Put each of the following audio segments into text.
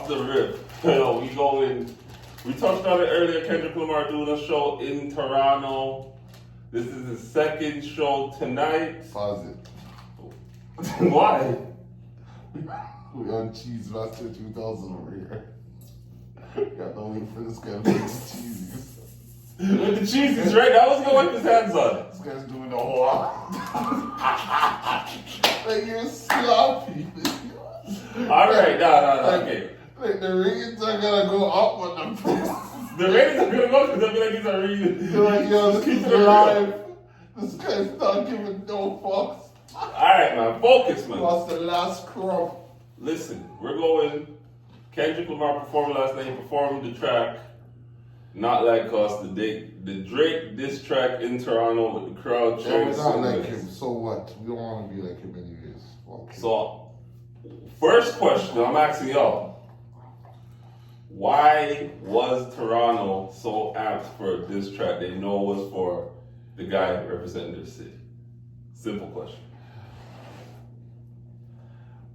off the rip. We touched on it earlier. Kendrick Lamar doing a show in Toronto. This is his second show tonight. Pause it. Why? We on Cheese Master 2000 over here. Got no wait for this guy to make the cheesies. With the cheeses, right? That was gonna wipe his hands on. This guy's doing the whole lot. Like you're sloppy. Alright, no, okay. Like the ratings are gonna go up on them. The ratings are gonna go because I feel like these are really. You're like, yo, this is live. This guy's not giving no fucks. Alright, man, focus, man. Lost the last crumb. Listen, we're going. Kendrick Lamar performed last night. He performed the track Not Like Us, the Drake diss track in Toronto with the crowd Yeah, cheering. we're not like him. So what? We don't want to be like him anyways. Okay. So, first question I'm asking y'all: why was Toronto so amped for this track? They know it was for the guy representing their city. Simple question.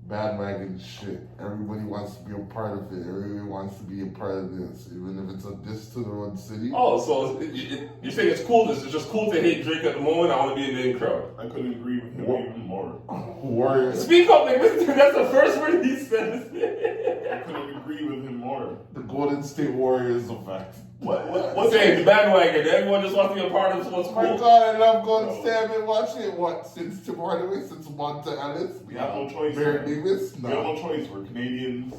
Bandwagon shit. Everybody wants to be a part of it. Everybody wants to be a part of this, even if it's a diss to their own city. Oh, so you're saying it's cool? It's just cool to hate Drake at the moment. I want to be in the in crowd. I couldn't agree with him even more. Warrior. Speak up, nigga. That's the first word he says. I couldn't agree with him more. The Golden State Warriors effect. What's saying the bandwagon? Everyone just wants to be a part of what's Oh my cool. God, I love Golden State. I've been watching it, what, since Tim Hardaway, since Monta Ellis? We have no choice. Baron Davis? We have no choice. We're Canadians.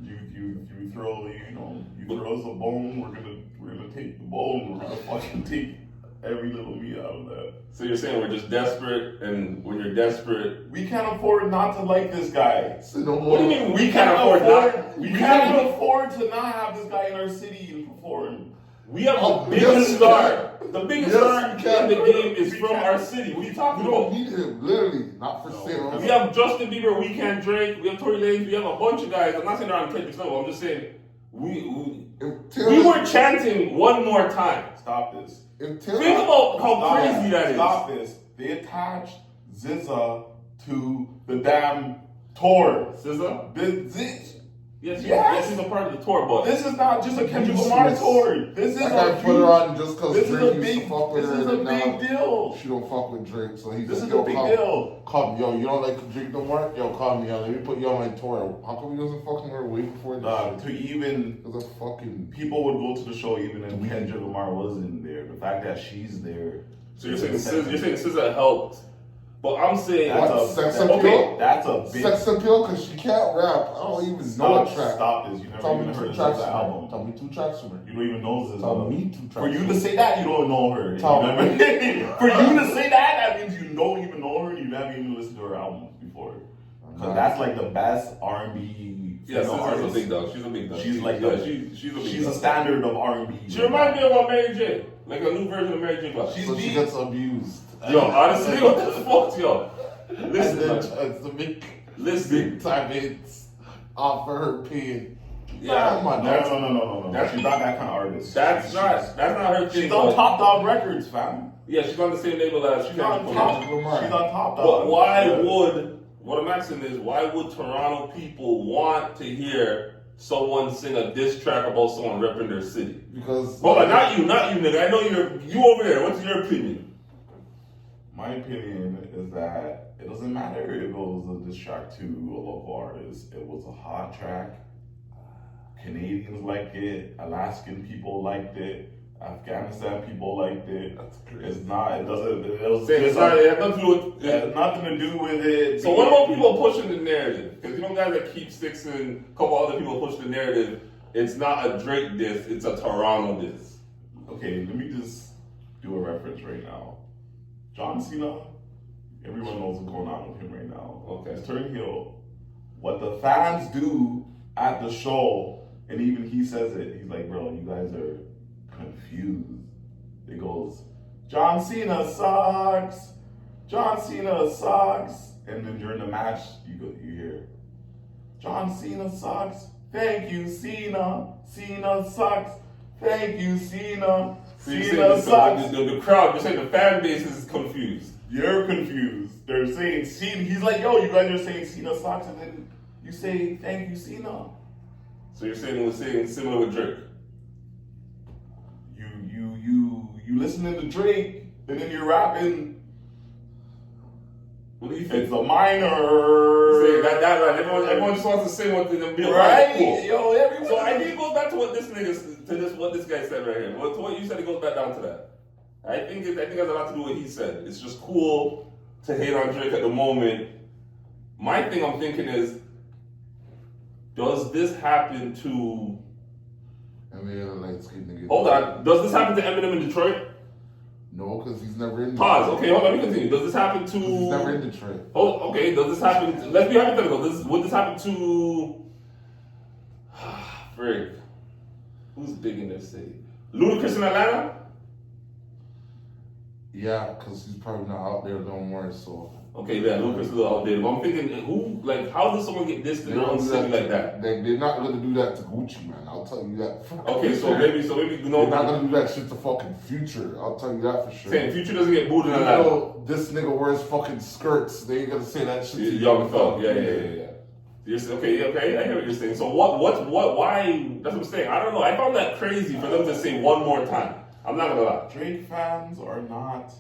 You throw us a bone, we're gonna take the bone. We're gonna fucking take every little meat out of that. So you're saying we're just desperate, and when you're desperate, We can't afford not to like this guy. So no what do you more. mean we can't afford not? We can't afford to not have this guy in our city and perform. We have Oh, the biggest yes, star. The biggest Yes, star we can. in the game is We from can. our city. What are you We talking don't about? need him, literally. Not for sale. We have Justin Bieber, Weeknd, Drake. We have Tory Lanez. We have a bunch of guys. I'm not saying they're on Kendrick's level. I'm just saying we were chanting one more time. Stop this. If Think about how Stop crazy that is. Stop this. They attached SZA to the damn tour. SZA? Yes. She's a part of the tour, but This is not just a Kendrick Lamar tour. This is I a can't put her on just because This is Drake a used big. to fuck with This her. is a and now big deal. She don't fuck with Drake, so he's This like, is a yo, big come, deal. come, yo, you don't like Drake no more? Yo, call me, yo, let me put you on my tour. How come he doesn't fucking her way before this? To even Because a fucking... people would go to the show even if Kendrick Lamar wasn't there. The fact that she's there. so you're saying SZA helped, but I'm saying What? Sex appeal? Okay, that's a big. Sex appeal? Because she can't rap. I don't even know a track. Stop this. You never Tell even me heard two of tracks this from her. album. Tell me two tracks from her. You don't even know this. Tell me two tracks. For you to say that, you don't know her. Tell You know what I mean? For you to say that means you don't even know her. You never even listened to her albums before. Because that's like the best R&B. yes, SZA's a artist. big dog. She's a big dog. She's like she's a big She's dog. a standard of R&B. She reminds me of Mary J. Like a new version of Mary J. Blige. So she gets abused. Yo, honestly, what the fuck, yo? And Listen, then man. tries to make Listen. big time hits off of her pain. Yeah, Come on, No. That's- She's not that kind of artist. That's not her thing. She's on but- Top Dog Records, fam. Yeah, she's on the same label as She's on Kendrick Top. Lamar. She's on Top Dog. But why would, what I'm asking is, why would Toronto people want to hear someone sing a diss track about someone repping their city? Because Hold on, not you, nigga. I know you over there. What's your opinion? My opinion is that it doesn't matter if it was a diss track to a local artist. It was a hot track. Canadians liked it. Alaskan people liked it. Afghanistan people liked it. That's crazy. It's not. It doesn't. It was. Saying it's not, it has nothing to do with It has nothing to do with it. So what about people pushing the narrative? Because you know guys that keep sticks and a couple other people push the narrative. It's not a Drake diss, it's a Toronto diss. Okay, let me just do a reference right now. John Cena, everyone knows what's going on with him right now. Okay. He's turning heel. What the fans do at the show, and even he says it, he's like, bro, you guys are confused. It goes, John Cena sucks. John Cena sucks. And then during the match, you hear, John Cena sucks. Thank you, Cena. Cena sucks. Thank you, Cena. So you're Cena saying sucks. the crowd, you're saying the fan base is confused. You're confused. They're saying Cena. He's like, yo, you guys are saying Cena sucks, and then you say thank you, Cena. So you're saying it was saying similar with Drake? You listening to Drake, and then you're rapping. What do you think? It's a minor. Saying that line. Everyone just wants to say one thing and be Right? cool. Yo, everyone. So I think it goes back to what what this guy said right here. To what you said, it goes back down to that. I think it has a lot to do with what he said. It's just cool to hate on Drake at the moment. My thing I'm thinking is, does this happen to? Any other light skinned nigga? Hold on. Does this happen to Eminem in Detroit? No, because he's never in. Pause. Okay, hold on. Let me continue. Does this happen to? He's never in Detroit. Oh, okay. Does this happen? Let's be hypothetical. Would this happen to? Frig. Who's big in this city? Ludacris in Atlanta? Yeah, because he's probably not out there no more. So. Okay, yeah, Ludacris is outdated. But I'm thinking, how does someone get this in their own city like that? They're not gonna do that to Gucci, man. I'll tell you that. Okay, so maybe you know. They're not gonna do that shit to fucking Future. I'll tell you that for sure. Saying Future doesn't get booed in Atlanta. This nigga wears fucking skirts. They ain't gonna say that shit. To Young Thug, yeah. You're saying, okay, I hear what you're saying. So why? That's what I'm saying. I don't know. I found that crazy for them to say one more time. I'm not gonna lie. Drake fans are not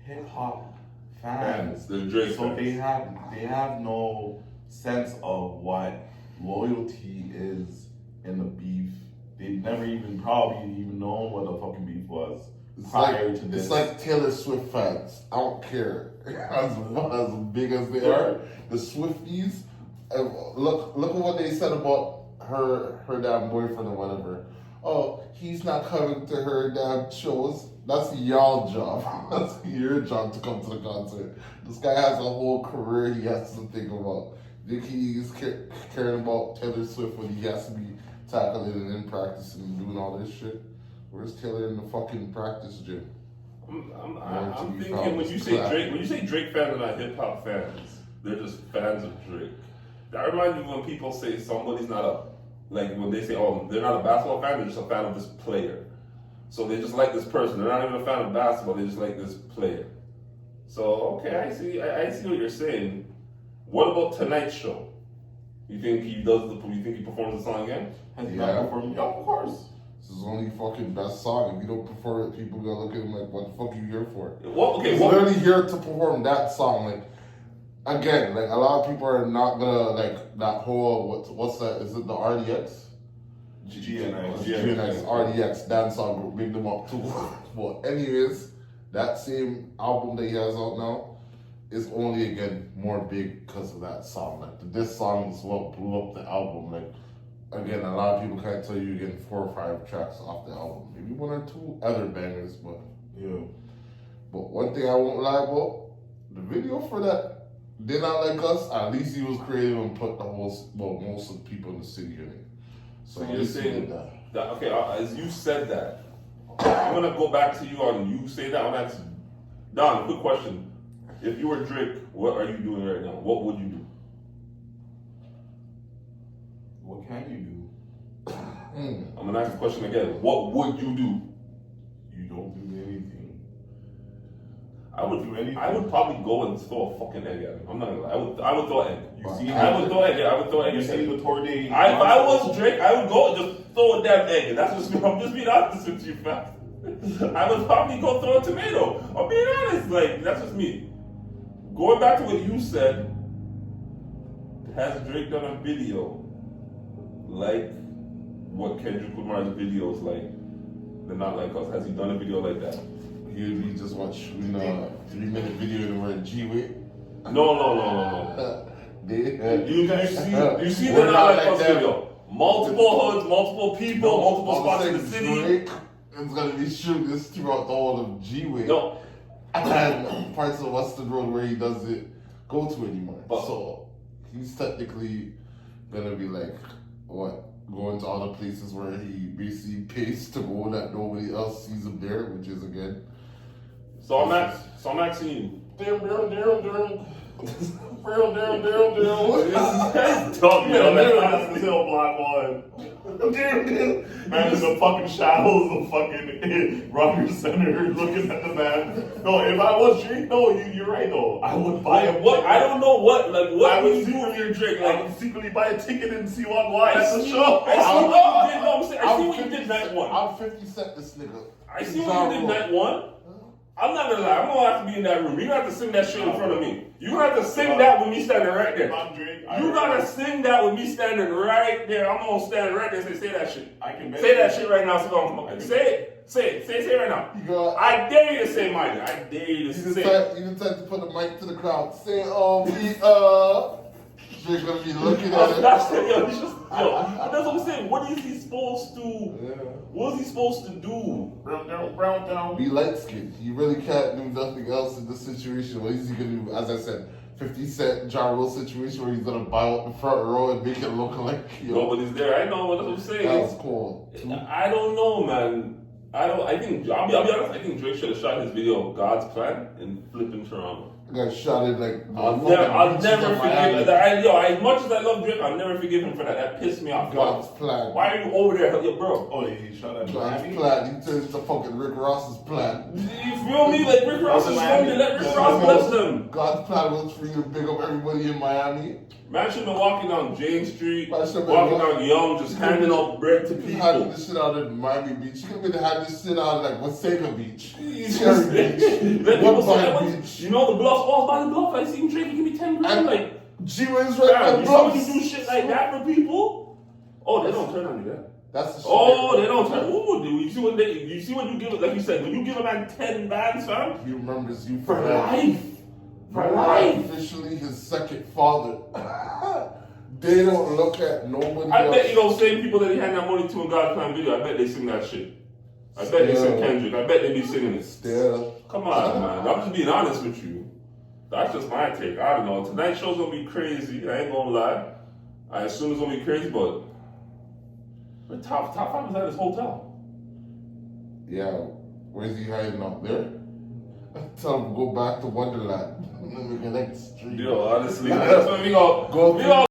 hip hop fans. They're Drake so fans. they have no sense of what loyalty is in the beef. They've never even probably even known what the fucking beef was prior to this. It's like Taylor Swift fans. I don't care as big as they are. The Swifties. Look at what they said about her damn boyfriend or whatever. Oh, he's not coming to her damn shows. That's y'all job. That's your job to come to the concert. This guy has a whole career he has to think about. Think he's caring about Taylor Swift when he has to be tackling and in practicing and doing all this shit? Where's Taylor in the fucking practice gym? I'm thinking when you say Drake fans are not hip hop fans, they're just fans of Drake. That reminds me when people say somebody's not when they say, oh, they're not a basketball fan, they're just a fan of this player. So they just like this person. They're not even a fan of basketball, they just like this player. So, okay, I see what you're saying. What about tonight's show? You think he performs the song again? Has he not performed? Yeah, of course. This is his only fucking best song. If you don't perform it, people gonna look at him like, what the fuck are you here for? He's literally here to perform that song. Again, a lot of people are not gonna that whole what's that? Is it the RDX? GNX RDX dance song group, big them up too. But anyways, that same album that he has out now is only again more big because of that song. This song is what blew up the album. Again, a lot of people can't tell you again 4 or 5 tracks off the album. Maybe 1 or 2 other bangers, but yeah. But one thing I won't lie about, the video for that They Not Like Us, at least he was creative and put most of the people in the city in it. So you're saying that okay, as you said that, I'm gonna go back to you on you say that. I'm gonna ask Don, quick question. If you were Drake, what are you doing right now? What would you do? What can you do? I'm gonna ask the question again. What would you do? You don't do anything. I would do anything. I would probably go and throw a fucking egg at him. I'm not gonna lie. I would throw an egg. I would throw an egg. I would throw an egg. You see the tour day. If I was Drake, I would go and just throw a damn egg. And that's just me. I'm just being honest with you, fam. I would probably go throw a tomato. I'm being honest. That's just me. Going back to what you said, has Drake done a video like what Kendrick Lamar's videos like? They're Not Like Us. Has he done a video like that? You just watch 3-minute video and we're in G-Way? No. You see the We're Not not Like Us that. video. Multiple hoods, multiple people, multiple spots in the city. Drake is gonna be shooting this throughout the whole of G-Way. No. And parts of Western Road where he doesn't go to anymore. So he's technically gonna be going to all the places where he basically pays to go that nobody else sees him there, which is again. So I'm asking you. Pearl, Daryl. That's dumb, yo. That's the still black one. Man in the fucking shadows of fucking Rogers Center looking at the man. No, if I was Drake, no, you're right though. I would buy a What? I don't know what. Like, what would you do if you're Drake? I Like, would secretly buy a ticket and see what live at the show. I see what you did. No, I'm saying, I see what you did night one. I'm 50 Cent this nigga. I see what you did night one. I'm not gonna lie, I'm gonna have to be in that room. You gonna have to sing that shit in front of me. You gonna have to sing that with me standing right there. You gotta sing that with me standing right there. I'm gonna stand right there and say that shit. I can say that shit right now. So come on. Say it right now. I dare you to say mine. I dare you to say it. You decide to put the mic to the crowd. Say, You're gonna be looking at it. But that's what I'm saying. What is he supposed to? What is he supposed to do? Brown down. Be light skinned. You really can't do nothing else in this situation. What is he gonna do? As I said, 50 Cent John Will situation where he's gonna buy out the front row and make it look like nobody's there. I know what I'm saying. That was cool. I don't know, man. I think I'll be honest. I think Drake should have shot his video "God's Plan" in flipping Toronto. Got shot in like. I'll never forgive that. As much as I love Drake, I'll never forgive him for that. That pissed me off. God's plan. Why are you over there, yo, bro? Oh, he shot at God's plan. He turns to fucking Rick Ross's plan. You feel me? Like Rick Ross is family. Let Rick Ross bless them. God's plan was for you to big up everybody in Miami. Man should have been walking down James Street, walking down Young, just handing out bread to people. Handing this shit out at Miami Beach. You could have handing this shit out at like Wasaga Beach. Cherry Beach. Let people say, you know the bluff, by the bluff, I seen Drake, give me 10 grand. Like, G-Way's right on the bluff. You do shit like that for people? Oh, they don't turn on you that. That's the shit. Oh, they don't turn. Ooh, dude, you see what you give it, like you said, when you give a man 10 bands, fam? He remembers you for life. For life. Officially his second father. They don't look at nobody I else. bet you those same people that he had that money to in God's Plan video, I bet they sing that shit. I bet they sing Kendrick. I bet they be singing it. Still. Come on, man. I'm just being honest with you. That's just my take. I don't know. Tonight's show's gonna be crazy. I ain't gonna lie. I assume it's gonna be crazy, but the top 5 is at his hotel. Yeah. Where's he hiding out there? Tell him to go back to Wonderland. We can like street. Yo, honestly, that's when we go